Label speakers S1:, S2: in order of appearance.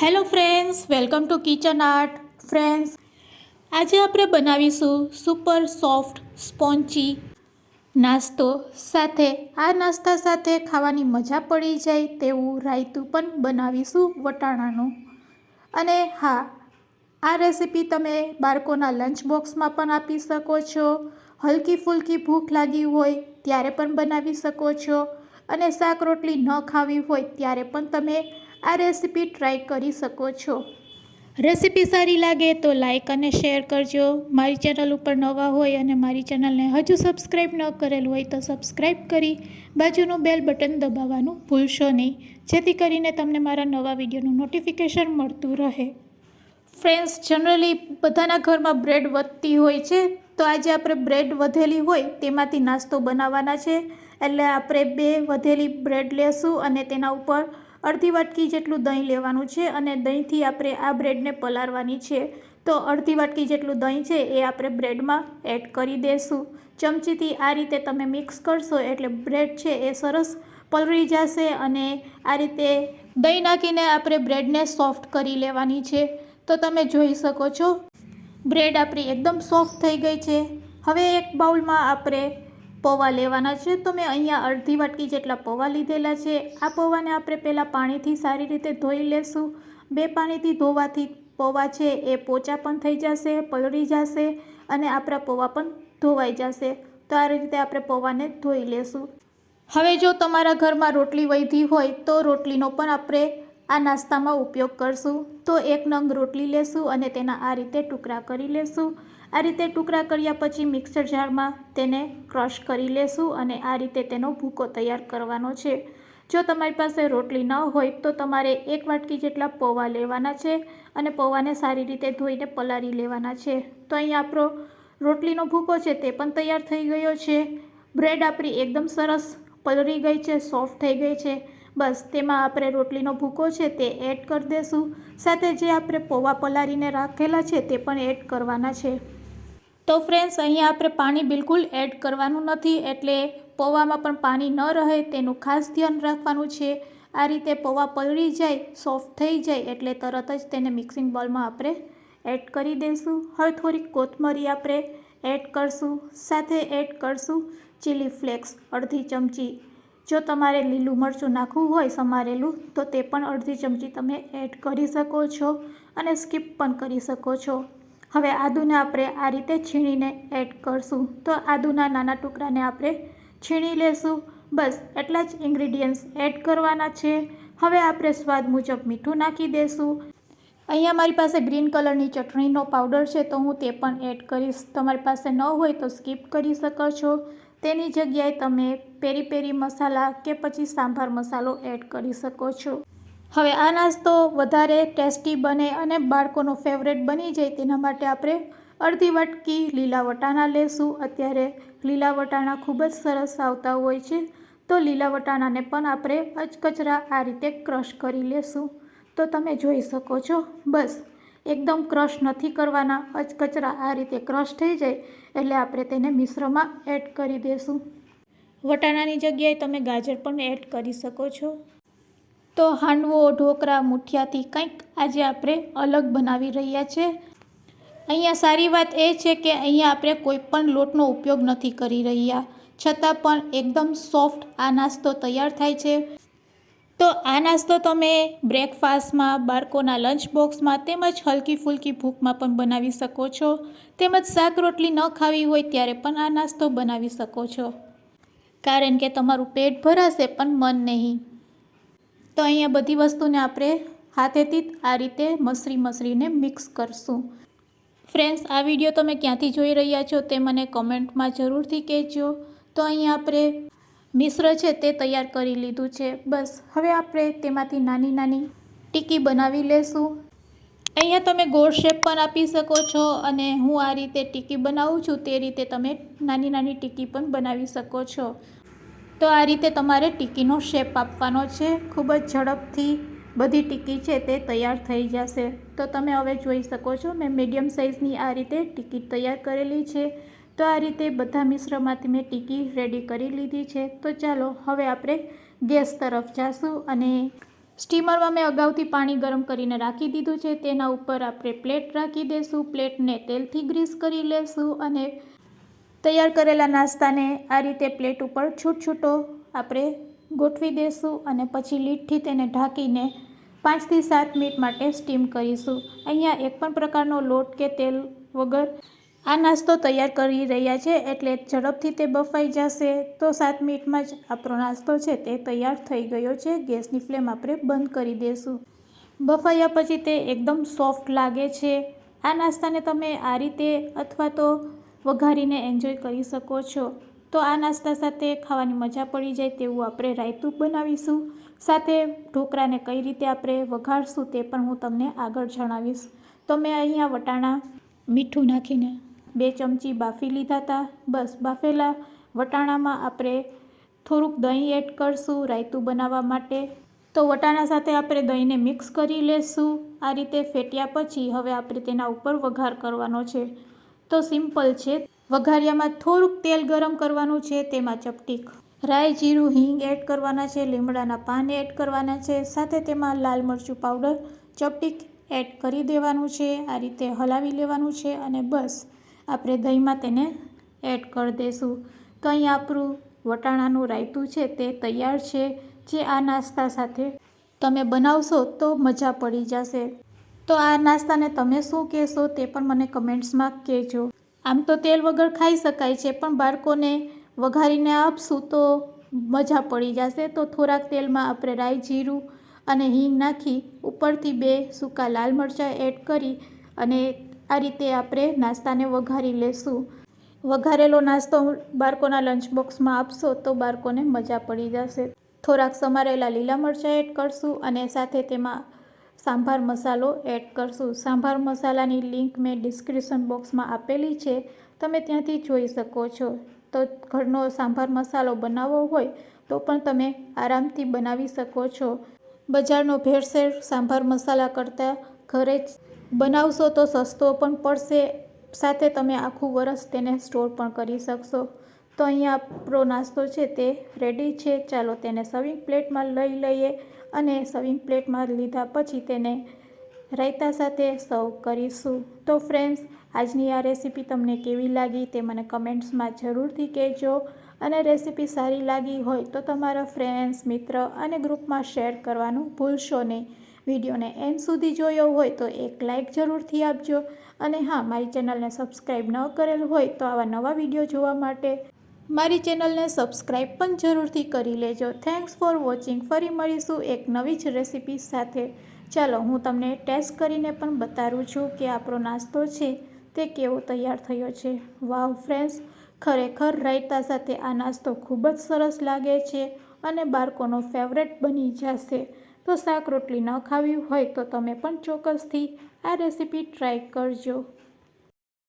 S1: Hello friends, welcome to kitchen art. Friends, આજે આપણે બનાવીશું સુપર સોફ્ટ સ્પોન્ચી નાસ્તો. સાથે આ નાસ્તા સાથે ખાવાની મજા પડી જાય તેવું રાયતું પણ બનાવીશું વટાણાનું. અને હા, આ રેસીપી તમે બાળકોના લંચ બોક્સમાં પણ આપી શકો છો. હલકી ફૂલકી ભૂખ લાગી હોય ત્યારે પણ બનાવી શકો છો. અને શાક રોટલી ન ખાવી હોય ત્યારે પણ તમે આ રેસીપી ટ્રાય કરી શકો છો. રેસીપી સારી લાગે તો લાઈક અને શેર કરજો. મારી ચેનલ ઉપર નવા હોય અને મારી ચેનલને હજુ સબસ્ક્રાઈબ ન કરેલ હોય તો સબસ્ક્રાઈબ કરી બાજુનું બેલ બટન દબાવવાનું ભૂલશો નહીં, જેથી કરીને તમને મારા નવા વિડીયોનું નોટિફિકેશન મળતું રહે. ફ્રેન્ડ્સ, જનરલી બધાના ઘરમાં બ્રેડ વધતી હોય છે, તો આજે આપણે બ્રેડ વધેલી હોય તેમાંથી નાસ્તો બનાવવાના છે. એટલે આપણે 2 વધેલી બ્રેડ લેશું અને તેના ઉપર અડધી વાટકી જેટલું દહીં લેવાનું છે અને દહીંથી આપણે આ બ્રેડને પલાળવાની છે. તો અડધી વાટકી જેટલું દહીં છે એ આપણે બ્રેડમાં એડ કરી દઈશું. ચમચીથી આ રીતે તમે મિક્સ કરશો એટલે બ્રેડ છે એ સરસ પલળી જશે. અને આ રીતે દહીં નાખીને આપણે બ્રેડને સોફ્ટ કરી લેવાની છે. તો તમે જોઈ શકો છો બ્રેડ આપણી એકદમ સોફ્ટ થઈ ગઈ છે. હવે એક બાઉલમાં આપણે પૌવા લેવાના છે. તો મેં અહીંયા અડધી વાટકી જેટલા પૌવા લીધેલા છે. આ પૌવાને આપણે પહેલાં પાણીથી સારી રીતે ધોઈ લેશું. 2 પાણીથી ધોવાથી પૌવા છે એ પોચા પણ થઈ જશે, પલળી જશે અને આપણા પૌવા પણ ધોવાઈ જશે. તો આ રીતે આપણે પૌવાને ધોઈ લેશું. હવે જો તમારા ઘરમાં રોટલી વધી હોય તો રોટલીનો પણ આપણે આ નાસ્તામાં ઉપયોગ કરશું. તો 1 નંગ રોટલી લેશું અને તેના આ રીતે ટુકડા કરી લેશું. આ રીતે ટુકડા કર્યા પછી મિક્સર જારમાં તેને ક્રશ કરી લેશું અને આ રીતે તેનો ભૂકો તૈયાર કરવાનો છે. જો તમારી પાસે રોટલી ન હોય તો તમારે 1 વાટકી જેટલા પૌવા લેવાના છે અને પૌવાને સારી રીતે ધોઈને પલાળી લેવાના છે. તો અહીંયા આપણો રોટલીનો ભૂકો છે તે પણ તૈયાર થઈ ગયો છે. બ્રેડ આપણી એકદમ સરસ પલળી ગઈ છે, સોફ્ટ થઈ ગઈ છે. બસ તેમાં આપણે રોટલીનો ભૂકો છે તે એડ કરી દઈશું. સાથે જે આપણે પૌવા પલાળીને રાખેલા છે તે પણ એડ કરવાના છે. તો ફ્રેન્ડ્સ, અહીંયા આપણે પાણી બિલકુલ એડ કરવાનું નથી, એટલે પૌવામાં પણ પાણી ન રહે તેનું ખાસ ધ્યાન રાખવાનું છે. આ રીતે પૌવા પલળી જાય, સોફ્ટ થઈ જાય એટલે તરત જ તેને મિક્સિંગ બોલમાં આપણે એડ કરી દઈશું. હવે થોડીક કોથમરી આપણે એડ કરશું. સાથે એડ કરશું ચીલી ફ્લેક્સ અડધી ચમચી. જો તમારે લીલું મરચું નાખવું હોય સમારેલું તો તે પણ અડધી ચમચી તમે એડ કરી શકો છો અને સ્કીપ પણ કરી શકો છો. હવે આદુને આપણે આ રીતે છીણીને એડ કરશું. તો આદુના નાના ટુકડાને આપણે છીણી લેશું. બસ એટલા જ ઇન્ગ્રીડિયન્ટ્સ એડ કરવાના છે. હવે આપણે સ્વાદ મુજબ મીઠું નાખી દઈશું. અહીંયા મારી પાસે ગ્રીન કલરની ચટણીનો પાવડર છે તો હું તે પણ એડ કરીશ. તમારી પાસે ન હોય તો સ્કીપ કરી શકો છો. તેની જગ્યાએ તમે પેરી પેરી મસાલા કે પછી સાંભાર મસાલો એડ કરી શકો છો. હવે આ નાસ્તો વધારે ટેસ્ટી બને અને બાળકોનો ફેવરેટ બની જાય તેના માટે આપણે અડધી વાટકી લીલા વટાણા લેશું. અત્યારે લીલા વટાણા ખૂબ જ સરસ આવતા હોય છે, તો લીલા વટાણાને પણ આપણે અચકચરા આ રીતે ક્રશ કરી લેશું. તો તમે જોઈ શકો છો, બસ એકદમ ક્રશ નથી કરવાના, અચકચરા આ રીતે ક્રશ થઈ જાય એટલે આપણે તેને મિશ્રમાં એડ કરી દઈશું. વટાણાની જગ્યાએ તમે ગાજર પણ એડ કરી શકો છો. તો હાંડવો, ઢોકળા, મુઠિયાથી કંઈક આજે આપણે અલગ બનાવી રહ્યા છે. અહીંયા સારી વાત એ છે કે અહીંયા આપણે કોઈ પણ લોટનો ઉપયોગ નથી કરી રહ્યા, છતાં પણ એકદમ સોફ્ટ આ નાસ્તો તૈયાર થાય છે. તો આ નાસ્તો તમે બ્રેકફાસ્ટમાં, બાળકોના લંચ બોક્સમાં તેમજ હલકી ફૂલકી ભૂખમાં પણ બનાવી શકો છો. તેમજ શાક રોટલી ન ખાવી હોય ત્યારે પણ આ નાસ્તો બનાવી શકો છો, કારણ કે તમારું પેટ ભરાશે પણ મન નહીં. તો અહીંયા બધી વસ્તુને આપણે હાથેથી જ આ રીતે મસરીને મિક્સ કરશું. ફ્રેન્ડ્સ, આ વિડીયો તમે ક્યાંથી જોઈ રહ્યા છો તે મને કમેન્ટમાં જરૂરથી કહેજો. તો અહીંયા આપણે મિશ્ર છે તે તૈયાર કરી લીધું છે. બસ હવે આપણે તેમાંથી નાની નાની ટીકી બનાવી લેશું. અહીંયા તમે ગોળ શેપ પણ આપી શકો છો અને હું આ રીતે ટીકી બનાવું છું તે રીતે તમે નાની નાની ટીકી પણ બનાવી શકો છો. તો આ રીતે તમારે ટીકીનો શેપ આપવાનો છે. ખૂબ જ ઝડપથી બધી ટીકી છે તે તૈયાર થઈ જશે. તો તમે હવે જોઈ શકો છો મેં મીડિયમ સાઇઝની આ રીતે ટીકી તૈયાર કરેલી છે. તો આ રીતે બધા મિશ્રમાંથી મેં ટીકી રેડી કરી લીધી છે. તો ચાલો હવે આપણે ગેસ તરફ જાશું અને સ્ટીમરમાં મેં અગાઉથી પાણી ગરમ કરીને રાખી દીધું છે. તેના ઉપર આપણે પ્લેટ રાખી દઈશું. પ્લેટને તેલથી ગ્રીસ કરી લેશું અને તૈયાર કરેલા નાસ્તાને આ રીતે પ્લેટ ઉપર છૂટો આપણે ગોઠવી દઈશું અને પછી લીડથી તેને ઢાંકીને 5 થી 7 મિનિટ માટે સ્ટીમ કરીશું. અહીંયા એક પણ પ્રકારનો લોટ કે તેલ વગર આ નાસ્તો તૈયાર કરી રહ્યા છે, એટલે ઝડપથી તે બફાઈ જશે. તો 7 મિનિટમાં જ આપણો નાસ્તો છે તે તૈયાર થઈ ગયો છે. ગેસની ફ્લેમ આપણે બંધ કરી દઈશું. બફાયા પછી તે એકદમ સોફ્ટ લાગે છે. આ નાસ્તાને તમે આ રીતે અથવા તો વઘારીને એન્જોય કરી શકો છો. તો આ નાસ્તા સાથે ખાવાની મજા પડી જાય તેવું આપણે રાયતું બનાવીશું. સાથે ઢોકળાને કઈ રીતે આપણે વઘારશું તે પણ હું તમને આગળ જણાવીશ. તો મેં અહીંયા વટાણા મીઠું નાખીને 2 ચમચી બાફી લીધા હતા. બસ બાફેલા વટાણામાં આપણે થોડુંક દહીં એડ કરશું રાયતું બનાવવા માટે. તો વટાણા સાથે આપણે દહીંને મિક્સ કરી લેશું. આ રીતે ફેટ્યા પછી હવે આપણે તેના ઉપર વઘાર કરવાનો છે. તો સિમ્પલ છે. વઘારિયામાં થોડુંક તેલ ગરમ કરવાનું છે. તેમાં ચપટી રાઈ, જીરું, હિંગ એડ કરવાના છે. લીમડાના પાન એડ કરવાના છે. સાથે તેમાં લાલ મરચું પાવડર ચપટી એડ કરી દેવાનું છે. આ રીતે હલાવી લેવાનું છે અને બસ આપણે દહીંમાં તેને એડ કરી દઈશું. તો અહીં આપણું વટાણાનું રાયતું છે તે તૈયાર છે, જે આ નાસ્તા સાથે તમે બનાવશો તો મજા પડી જશે. તો આ નાસ્તાને તમે શું કહેશો તે પણ મને કમેન્ટ્સમાં કહેજો. આમ તો તેલ વગર ખાઈ શકાય છે, પણ બાળકોને વઘારીને આપશું તો મજા પડી જશે. તો થોડાક તેલમાં આપણે રાઈ, જીરું અને હિંગ નાખી ઉપરથી 2 સૂકા લાલ મરચાં એડ કરી અને આ રીતે આપણે નાસ્તાને વઘારી લેશું. વઘારેલો નાસ્તો બાળકોના લંચ બોક્સમાં આપશો તો બાળકોને મજા પડી જશે. થોડાક સમારેલા લીલા મરચાં એડ કરશું અને સાથે તેમાં સાંભાર મસાલો એડ કરશું. સાંભાર મસાલાની લિંક મેં ડિસ્ક્રિપ્શન બોક્સમાં આપેલી છે, તમે ત્યાંથી જોઈ શકો છો. તો ઘરનો સાંભાર મસાલો બનાવવો હોય તો પણ તમે આરામથી બનાવી શકો છો. બજારનો ભેળસેળ સાંભાર મસાલા કરતાં ઘરે જ બનાવશો તો સસ્તો પણ પડશે. સાથે તમે આખું વરસ તેને સ્ટોર પણ કરી શકશો. તો અહીંયા આપણો નાસ્તો છે તે રેડી છે. ચાલો તેને સર્વિંગ પ્લેટમાં લઈ લઈએ અને સર્વિંગ પ્લેટમાં લીધા પછી તેને રાયતા સાથે સર્વ કરીશું. તો ફ્રેન્ડ્સ, આજની આ રેસીપી તમને કેવી લાગી તે મને કમેન્ટ્સમાં જરૂરથી કહેજો. અને રેસીપી સારી લાગી હોય તો તમારા ફ્રેન્ડ્સ, મિત્ર અને ગ્રુપમાં શેર કરવાનું ભૂલશો નહીં. વિડીયોને એન્ડ સુધી જોયો હોય તો એક લાઇક જરૂરથી આપજો. અને હા, મારી ચેનલને સબસ્ક્રાઈબ ન કરેલ હોય તો આવા નવા વિડીયો જોવા માટે મારી ચેનલને સબસ્ક્રાઈબ પણ જરૂરથી કરી લેજો. Thanks for watching. ફરી મળીશું એક નવી જ રેસીપી સાથે. ચાલો હું તમને ટેસ્ટ કરીને પણ બતાવું છું કે આપણો નાસ્તો છે તે કેવો તૈયાર થયો છે. વાવ ફ્રેન્ડ્સ, ખરેખર રાયતા સાથે આ નાસ્તો ખૂબ જ સરસ લાગે છે અને બાળકોનો ફેવરેટ બની જશે. તો શાક રોટલી ન ખાવી હોય તો તમે પણ ચોક્કસથી આ રેસીપી ટ્રાય કરજો.